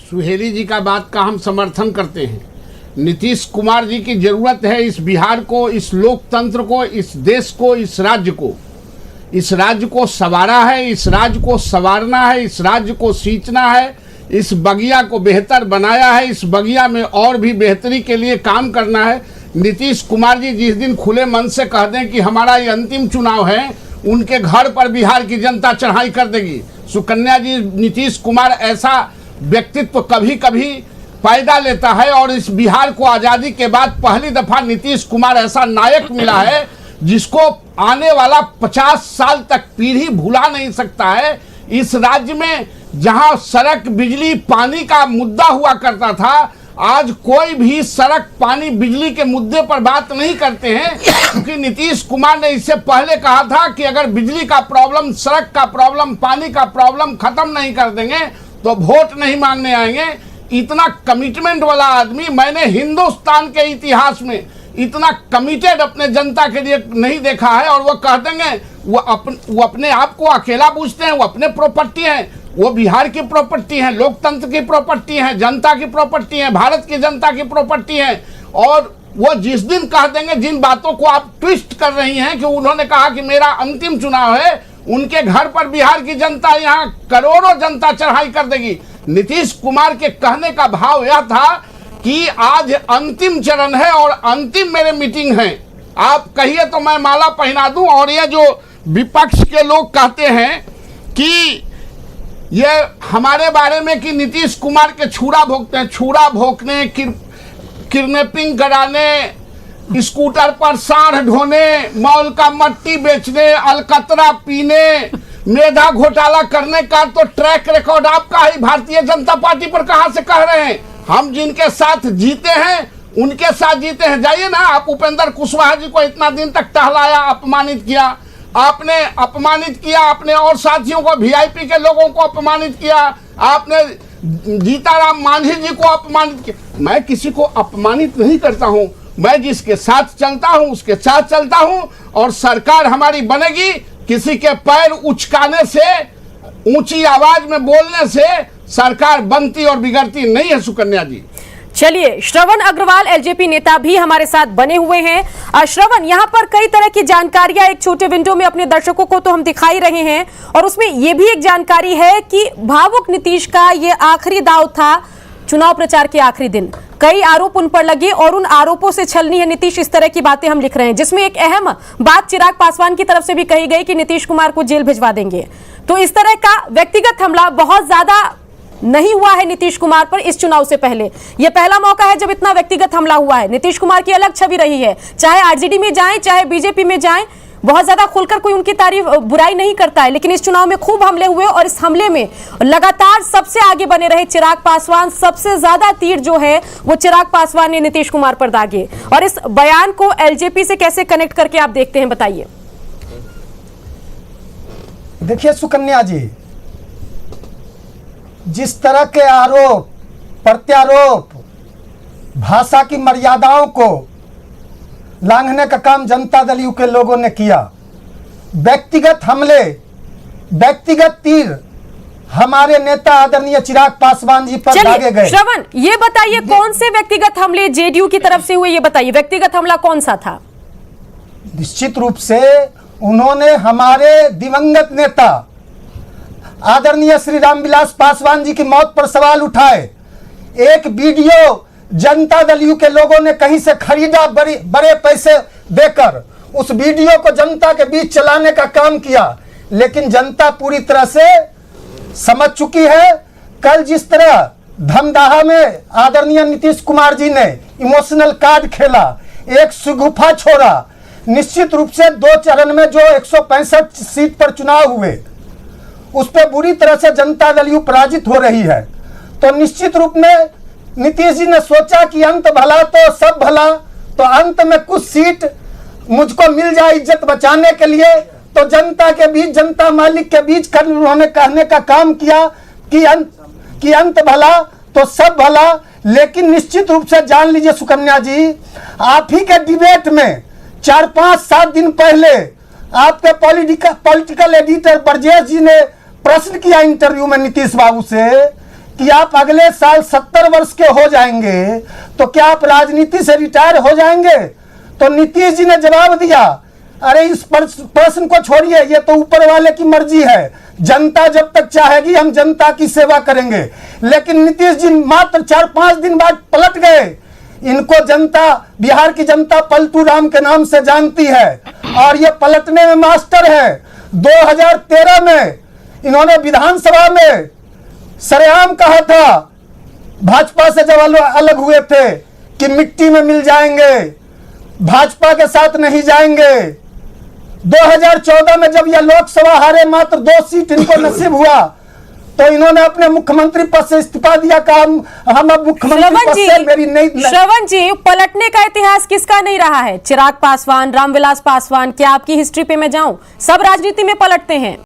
सुहेली जी का बात का हम समर्थन करते हैं। नीतीश कुमार जी की जरूरत है इस बिहार को, इस लोकतंत्र को, इस देश को, इस राज्य को। इस राज्य को संवारा है, इस राज्य को संवारना है, इस राज्य को सींचना है, इस बगिया को बेहतर बनाया है, इस बगिया में और भी बेहतरी के लिए काम करना है। नीतीश कुमार जी जिस दिन खुले मन से कह दें कि हमारा ये अंतिम चुनाव है, उनके घर पर बिहार की जनता चढ़ाई कर देगी। सुकन्या जी, नीतीश कुमार ऐसा व्यक्तित्व कभी कभी पैदा लेता है और इस बिहार को आज़ादी के बाद पहली दफा नीतीश कुमार ऐसा नायक मिला है जिसको आने वाला 50 साल तक पीढ़ी भुला नहीं सकता है। इस राज्य में जहां सड़क, बिजली, पानी का मुद्दा हुआ करता था, आज कोई भी सड़क, पानी, बिजली के मुद्दे पर बात नहीं करते हैं, क्योंकि नीतीश कुमार ने इससे पहले कहा था कि अगर बिजली का प्रॉब्लम, सड़क का प्रॉब्लम, पानी का प्रॉब्लम खत्म नहीं कर देंगे तो वोट नहीं मांगने आएंगे। इतना कमिटमेंट वाला आदमी मैंने हिंदुस्तान के इतिहास में इतना कमिटेड अपने जनता के लिए नहीं देखा है। और वो कह देंगे, वो अपने आप को अकेला पूछते हैं, वो अपने प्रॉपर्टी हैं, वो बिहार की प्रॉपर्टी है, लोकतंत्र की प्रॉपर्टी है, जनता की प्रॉपर्टी है, भारत की जनता की प्रॉपर्टी है। और वो जिस दिन कह देंगे, जिन बातों को आप ट्विस्ट कर रही हैं कि उन्होंने कहा कि मेरा अंतिम चुनाव है, उनके घर पर बिहार की जनता, यहाँ करोड़ों जनता चढ़ाई कर देगी। नीतीश कुमार के कहने का भाव यह था कि आज अंतिम चरण है और अंतिम मेरे मीटिंग है, आप कहिए तो मैं माला पहना दूं। और ये जो विपक्ष के लोग कहते हैं कि ये हमारे बारे में कि नीतीश कुमार के छुरा भोंकते हैं, छुरा भोंकने, किडनैपिंग कराने, स्कूटर पर सांड ढोने, मॉल का मट्टी बेचने, अलकतरा पीने, मेधा घोटाला करने का तो ट्रैक रिकॉर्ड आपका ही भारतीय जनता पार्टी पर कहां से कह रहे हैं। हम जिनके साथ जीते हैं उनके साथ जीते हैं। जाइए ना, आप उपेंद्र कुशवाहा जी को इतना दिन तक टहलाया, अपमानित किया, आपने अपमानित किया, आपने और साथियों को, वीआईपी के लोगों को अपमानित किया, आपने जीताराम मांझी जी को अपमानित किया। मैं किसी को अपमानित नहीं करता हूं, मैं जिसके साथ चलता हूं उसके साथ चलता हूं। और सरकार हमारी बनेगी, किसी के पैर उचकाने से, ऊंची आवाज में बोलने से सरकार बनती और बिगड़ती नहीं है। सुकन्या जी, चलिए, श्रवण अग्रवाल एलजेपी नेता भी हमारे साथ बने हुए हैं। श्रवण, यहाँ पर कई तरह की जानकारियां एक छोटे विंडो में अपने दर्शकों को तो हम दिखाई रहे हैं, और उसमें यह भी एक जानकारी है कि भावुक नीतीश का ये आखिरी दाव था चुनाव प्रचार के आखिरी दिन। कई आरोप उन पर लगे और उन आरोपों से छलनी है नीतीश, इस तरह की बातें हम लिख रहे हैं, जिसमें एक अहम बात चिराग पासवान की तरफ से भी कही गई कि नीतीश कुमार को जेल भिजवा देंगे। तो इस तरह का व्यक्तिगत हमला बहुत ज्यादा नहीं हुआ है नीतीश कुमार पर इस चुनाव से पहले। यह पहला मौका है जब इतना व्यक्तिगत हमला हुआ है। नीतीश कुमार की अलग छवि रही है, चाहे आरजेडी में जाएं, चाहे बीजेपी में जाएं, बहुत ज्यादा खुलकर कोई उनकी तारीफ, बुराई नहीं करता है, लेकिन इस चुनाव में खूब हमले हुए और इस हमले में लगातार सबसे आगे बने रहे चिराग पासवान। सबसे ज्यादा तीर जो है वो चिराग पासवान ने नीतीश कुमार पर दागे। और इस बयान को एलजेपी से कैसे कनेक्ट करके आप देखते हैं, बताइए। देखिए सुकन्या जी, जिस तरह के आरोप प्रत्यारोप, भाषा की मर्यादाओं को लांघने का काम जनता दल यू के लोगों ने किया, व्यक्तिगत हमले, व्यक्तिगत तीर हमारे नेता आदरणीय चिराग पासवान जी पर दागे गए। श्रवण, ये बताइए कौन से व्यक्तिगत हमले जेडीयू की तरफ से हुए, ये बताइए व्यक्तिगत हमला कौन सा था? निश्चित रूप से उन्होंने हमारे दिवंगत नेता आदरणीय श्री रामविलास पासवान जी की मौत पर सवाल उठाए। एक वीडियो जनता दल यू के लोगों ने कहीं से खरीदा बड़े पैसे देकर, उस वीडियो को जनता के बीच चलाने का काम किया, लेकिन जनता पूरी तरह से समझ चुकी है। कल जिस तरह धमदाहा में आदरणीय नीतीश कुमार जी ने इमोशनल कार्ड खेला, एक सुगुफा छोड़ा, निश्चित रूप से 2 चरण में जो 165 सीट पर चुनाव हुए उस पर बुरी तरह से जनता दल यू पराजित हो रही है। तो निश्चित रूप में नीतीश जी ने सोचा कि अंत भला तो सब भला, तो अंत में कुछ सीट मुझको मिल जाए इज्जत बचाने के लिए, तो जनता के बीच, जनता मालिक के बीच कर उन्होंने कहने का काम किया कि अंत भला तो सब भला। लेकिन निश्चित रूप से जान लीजिए सुकन्या जी, आप ही के डिबेट में 4-5-7 दिन पहले आपके पॉलिटिकल एडिटर ब्रजेश जी ने प्रश्न किया इंटरव्यू में नीतीश बाबू से कि आप अगले साल 70 वर्ष के हो जाएंगे तो क्या आप राजनीति से रिटायर हो जाएंगे? तो नीतीश जी ने जवाब दिया, अरे इस प्रश्न को छोड़िए, ये तो ऊपर वाले की मर्जी है, जनता जब तक चाहेगी हम जनता की सेवा करेंगे। लेकिन नीतीश जी मात्र 4-5 दिन बाद पलट गए। इनको जनता, बिहार की जनता पलटू राम के नाम से जानती है और ये पलटने में मास्टर है। 2013 में इन्होंने विधानसभा में सरेआम कहा था, भाजपा से जब अलग हुए थे, कि मिट्टी में मिल जाएंगे, भाजपा के साथ नहीं जाएंगे। 2014 में जब यह लोकसभा हारे, मात्र 2 सीट इनको नसीब हुआ, तो इन्होंने अपने मुख्यमंत्री पद से इस्तीफा दिया। हम अब मुख्यमंत्री पद से मेरी नहीं। श्रवण जी, पलटने का इतिहास किसका नहीं रहा है? चिराग पासवान, रामविलास पासवान, क्या आपकी हिस्ट्री पे मैं जाऊं? सब राजनीति में पलटते हैं।